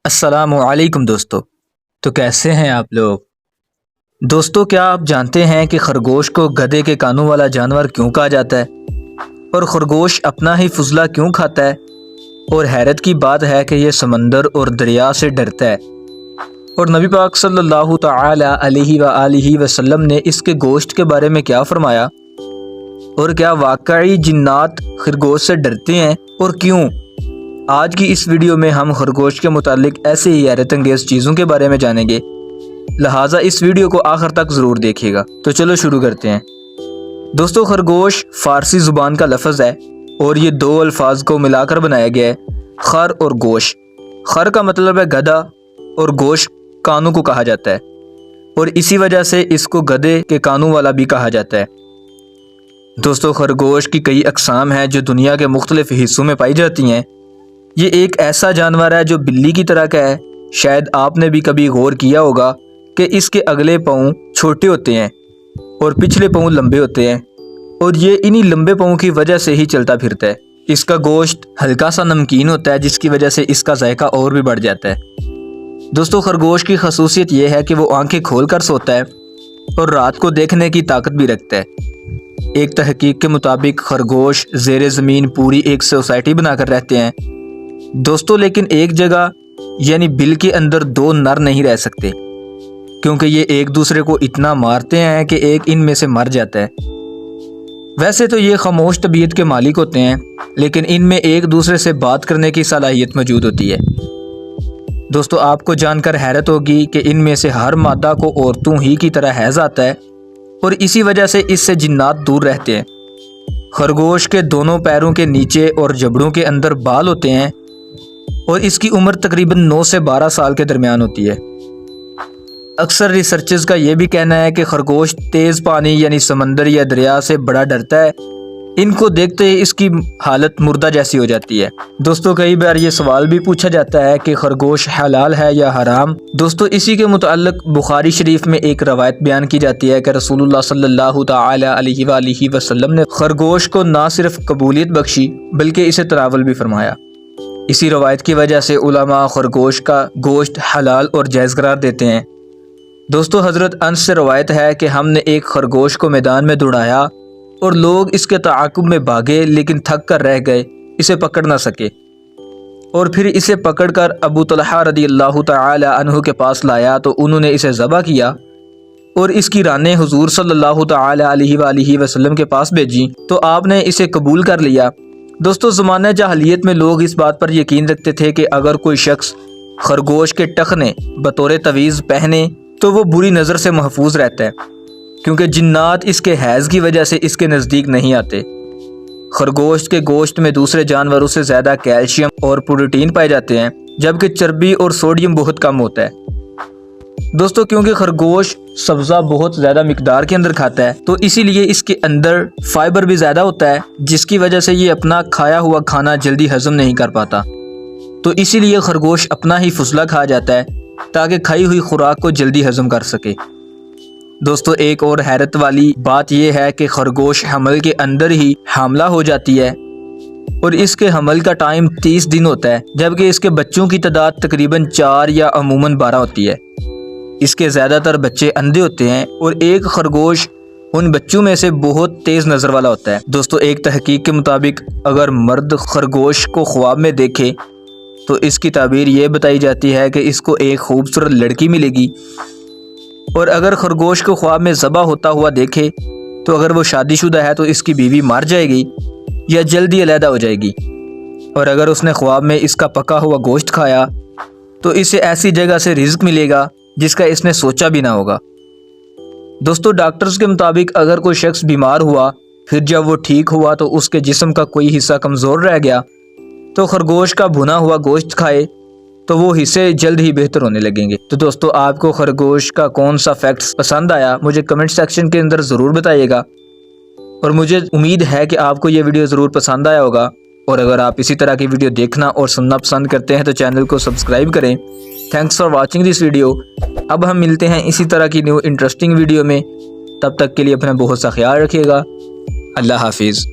السلام علیکم دوستو، تو کیسے ہیں آپ لوگ؟ دوستو، کیا آپ جانتے ہیں کہ خرگوش کو گدھے کے کانوں والا جانور کیوں کہا جاتا ہے؟ اور خرگوش اپنا ہی فضلہ کیوں کھاتا ہے؟ اور حیرت کی بات ہے کہ یہ سمندر اور دریا سے ڈرتا ہے، اور نبی پاک صلی اللہ تعالی علیہ وآلہ وسلم نے اس کے گوشت کے بارے میں کیا فرمایا؟ اور کیا واقعی جنات خرگوش سے ڈرتے ہیں اور کیوں؟ آج کی اس ویڈیو میں ہم خرگوش کے متعلق ایسے ہی حیرت انگیز چیزوں کے بارے میں جانیں گے، لہٰذا اس ویڈیو کو آخر تک ضرور دیکھیے گا۔ تو چلو شروع کرتے ہیں۔ دوستو، خرگوش فارسی زبان کا لفظ ہے اور یہ دو الفاظ کو ملا کر بنایا گیا ہے، خر اور گوش۔ خر کا مطلب ہے گدھا اور گوش کانوں کو کہا جاتا ہے، اور اسی وجہ سے اس کو گدھے کے کانوں والا بھی کہا جاتا ہے۔ دوستو، خرگوش کی کئی اقسام ہیں جو دنیا کے مختلف حصوں میں پائی جاتی ہیں۔ یہ ایک ایسا جانور ہے جو بلی کی طرح کا ہے۔ شاید آپ نے بھی کبھی غور کیا ہوگا کہ اس کے اگلے پاؤں چھوٹے ہوتے ہیں اور پچھلے پاؤں لمبے ہوتے ہیں، اور یہ انہی لمبے پاؤں کی وجہ سے ہی چلتا پھرتا ہے۔ اس کا گوشت ہلکا سا نمکین ہوتا ہے، جس کی وجہ سے اس کا ذائقہ اور بھی بڑھ جاتا ہے۔ دوستو، خرگوش کی خصوصیت یہ ہے کہ وہ آنکھیں کھول کر سوتا ہے اور رات کو دیکھنے کی طاقت بھی رکھتا ہے۔ ایک تحقیق کے مطابق خرگوش زیر زمین پوری ایک سوسائٹی بنا کر رہتے ہیں۔ دوستو، لیکن ایک جگہ یعنی بل کے اندر دو نر نہیں رہ سکتے، کیونکہ یہ ایک دوسرے کو اتنا مارتے ہیں کہ ایک ان میں سے مر جاتا ہے۔ ویسے تو یہ خاموش طبیعت کے مالک ہوتے ہیں، لیکن ان میں ایک دوسرے سے بات کرنے کی صلاحیت موجود ہوتی ہے۔ دوستو، آپ کو جان کر حیرت ہوگی کہ ان میں سے ہر مادہ کو عورتوں ہی کی طرح حیض آتا ہے، اور اسی وجہ سے اس سے جنات دور رہتے ہیں۔ خرگوش کے دونوں پیروں کے نیچے اور جبڑوں کے اندر بال ہوتے ہیں، اور اس کی عمر تقریباً 9 سے 12 سال کے درمیان ہوتی ہے۔ اکثر ریسرچرز کا یہ بھی کہنا ہے کہ خرگوش تیز پانی یعنی سمندر یا دریا سے بڑا ڈرتا ہے۔ ان کو دیکھتے ہی اس کی حالت مردہ جیسی ہو جاتی ہے۔ دوستو، کئی بار یہ سوال بھی پوچھا جاتا ہے کہ خرگوش حلال ہے یا حرام؟ دوستو، اسی کے متعلق بخاری شریف میں ایک روایت بیان کی جاتی ہے کہ رسول اللہ صلی اللہ تعالی علیہ وآلہ وسلم نے خرگوش کو نہ صرف قبولیت بخشی بلکہ اسے تناول بھی فرمایا۔ اسی روایت کی وجہ سے علماء خرگوش کا گوشت حلال اور جائز قرار دیتے ہیں۔ دوستو، حضرت انس سے روایت ہے کہ ہم نے ایک خرگوش کو میدان میں دوڑایا اور لوگ اس کے تعاقب میں بھاگے، لیکن تھک کر رہ گئے، اسے پکڑ نہ سکے، اور پھر اسے پکڑ کر ابو طلحہ رضی اللہ تعالی عنہ کے پاس لایا تو انہوں نے اسے ذبح کیا اور اس کی رانیں حضور صلی اللہ تعالی علیہ وآلہ وسلم کے پاس بھیجی تو آپ نے اسے قبول کر لیا۔ دوستو، زمانہ جاہلیت میں لوگ اس بات پر یقین رکھتے تھے کہ اگر کوئی شخص خرگوش کے ٹخنے بطور تعویذ پہنے تو وہ بری نظر سے محفوظ رہتا ہے، کیونکہ جنات اس کے حیض کی وجہ سے اس کے نزدیک نہیں آتے۔ خرگوش کے گوشت میں دوسرے جانوروں سے زیادہ کیلشیم اور پروٹین پائے جاتے ہیں، جبکہ چربی اور سوڈیم بہت کم ہوتا ہے۔ دوستو، کیونکہ خرگوش سبزہ بہت زیادہ مقدار کے اندر کھاتا ہے تو اسی لیے اس کے اندر فائبر بھی زیادہ ہوتا ہے، جس کی وجہ سے یہ اپنا کھایا ہوا کھانا جلدی ہضم نہیں کر پاتا، تو اسی لیے خرگوش اپنا ہی فضلہ کھا جاتا ہے تاکہ کھائی ہوئی خوراک کو جلدی ہضم کر سکے۔ دوستو، ایک اور حیرت والی بات یہ ہے کہ خرگوش حمل کے اندر ہی حاملہ ہو جاتی ہے، اور اس کے حمل کا ٹائم 30 دن ہوتا ہے، جبکہ اس کے بچوں کی تعداد تقریباً 4 یا عموماً 12 ہوتی ہے۔ اس کے زیادہ تر بچے اندھے ہوتے ہیں، اور ایک خرگوش ان بچوں میں سے بہت تیز نظر والا ہوتا ہے۔ دوستو، ایک تحقیق کے مطابق اگر مرد خرگوش کو خواب میں دیکھے تو اس کی تعبیر یہ بتائی جاتی ہے کہ اس کو ایک خوبصورت لڑکی ملے گی، اور اگر خرگوش کو خواب میں ذبح ہوتا ہوا دیکھے تو اگر وہ شادی شدہ ہے تو اس کی بیوی مر جائے گی یا جلدی علیحدہ ہو جائے گی، اور اگر اس نے خواب میں اس کا پکا ہوا گوشت کھایا تو اسے ایسی جگہ سے رزق ملے گا جس کا اس نے سوچا بھی نہ ہوگا۔ دوستو، ڈاکٹرز کے مطابق اگر کوئی شخص بیمار ہوا پھر جب وہ ٹھیک ہوا تو اس کے جسم کا کوئی حصہ کمزور رہ گیا تو خرگوش کا بھنا ہوا گوشت کھائے تو وہ حصے جلد ہی بہتر ہونے لگیں گے۔ تو دوستو، آپ کو خرگوش کا کون سا فیکٹس پسند آیا مجھے کمنٹ سیکشن کے اندر ضرور بتائیے گا، اور مجھے امید ہے کہ آپ کو یہ ویڈیو ضرور پسند آیا ہوگا، اور اگر آپ اسی طرح کی ویڈیو دیکھنا اور سننا پسند کرتے ہیں تو چینل کو سبسکرائب کریں۔ Thanks for watching this video. اب ہم ملتے ہیں اسی طرح کی نیو انٹرسٹنگ ویڈیو میں، تب تک کے لیے اپنا بہت سا خیال رکھیے گا۔ اللہ حافظ۔